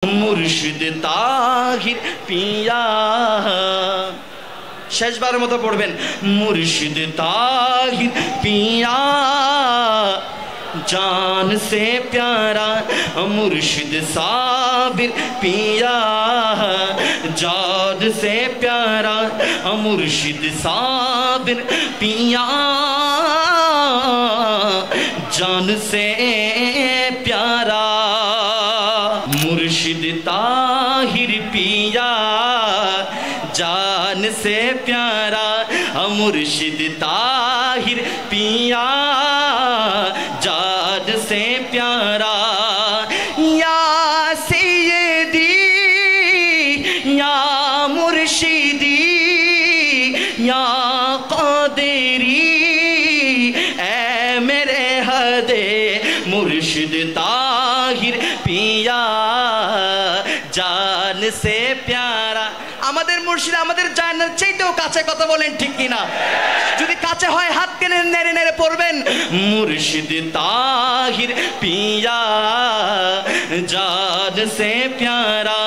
মুর্শিদ তাহির পিয়া শেষবারের মতো পড়বেন মুর্শিদ তাহির পিয়া जान से प्यारा मुर्शिद साबिर पिया जान से प्यारा मुर्शिद साबिर पिया जान से प्यारा मुर्शिद ताहिर पिया जान से प्यारा मुर्शिद ताहिर पिया जान से प्यारा या सैयदी या मुर्शिदी या क़ादिरी ऐ मेरे हदे मुर्शिद ताहिर पिया जान से प्यारा আমাদের মুর্শিদ আমাদের জান্নাত চাইতেও কাছে কথা বলেন ঠিক কি না যদি কাছে হয় হাত টেনে নেড়ে নেড়ে পড়বেন মুর্শিদ তাহির পিয়া জান সে প্যারা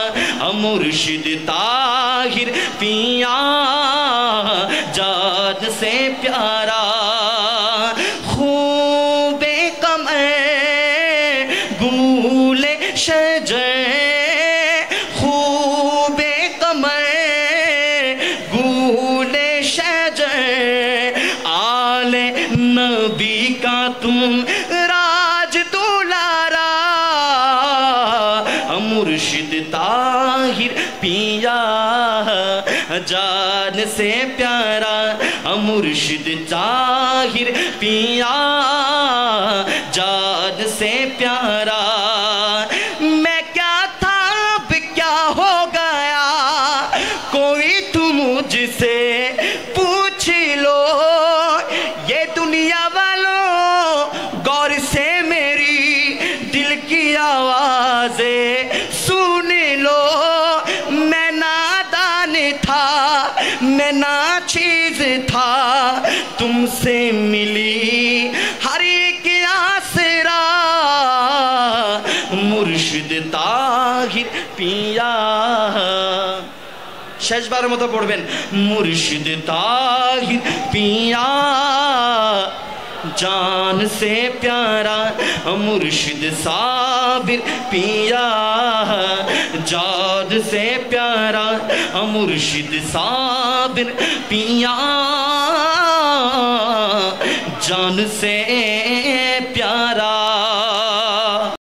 মুর্শিদ তাহির পিয়া জান সে প্যারা খুবে কমে গুলে শজে नबी का तुम राज दुलारा मुर्शिद ताहिर पिया जान से प्यारा मुर्शिद ताहिर पिया जान से प्यारा मैं क्या था अब क्या हो गया कोई तुम मुझसे पूछ लो ये दुनिया वालों गौर से मेरी दिल की आवाज़ें सुन लो मैं नादान था मैं नाचीज़ था तुमसे मिली हर एक आसरा मुर्शिद ताहिर पिया শেষবারের মতো পড়বেন মুর্শিদ তাহির পিয়া जान से प्यारा मुर्शिद साबिर पिया जान से प्यारा मुर्शिद साबिर पिया जान से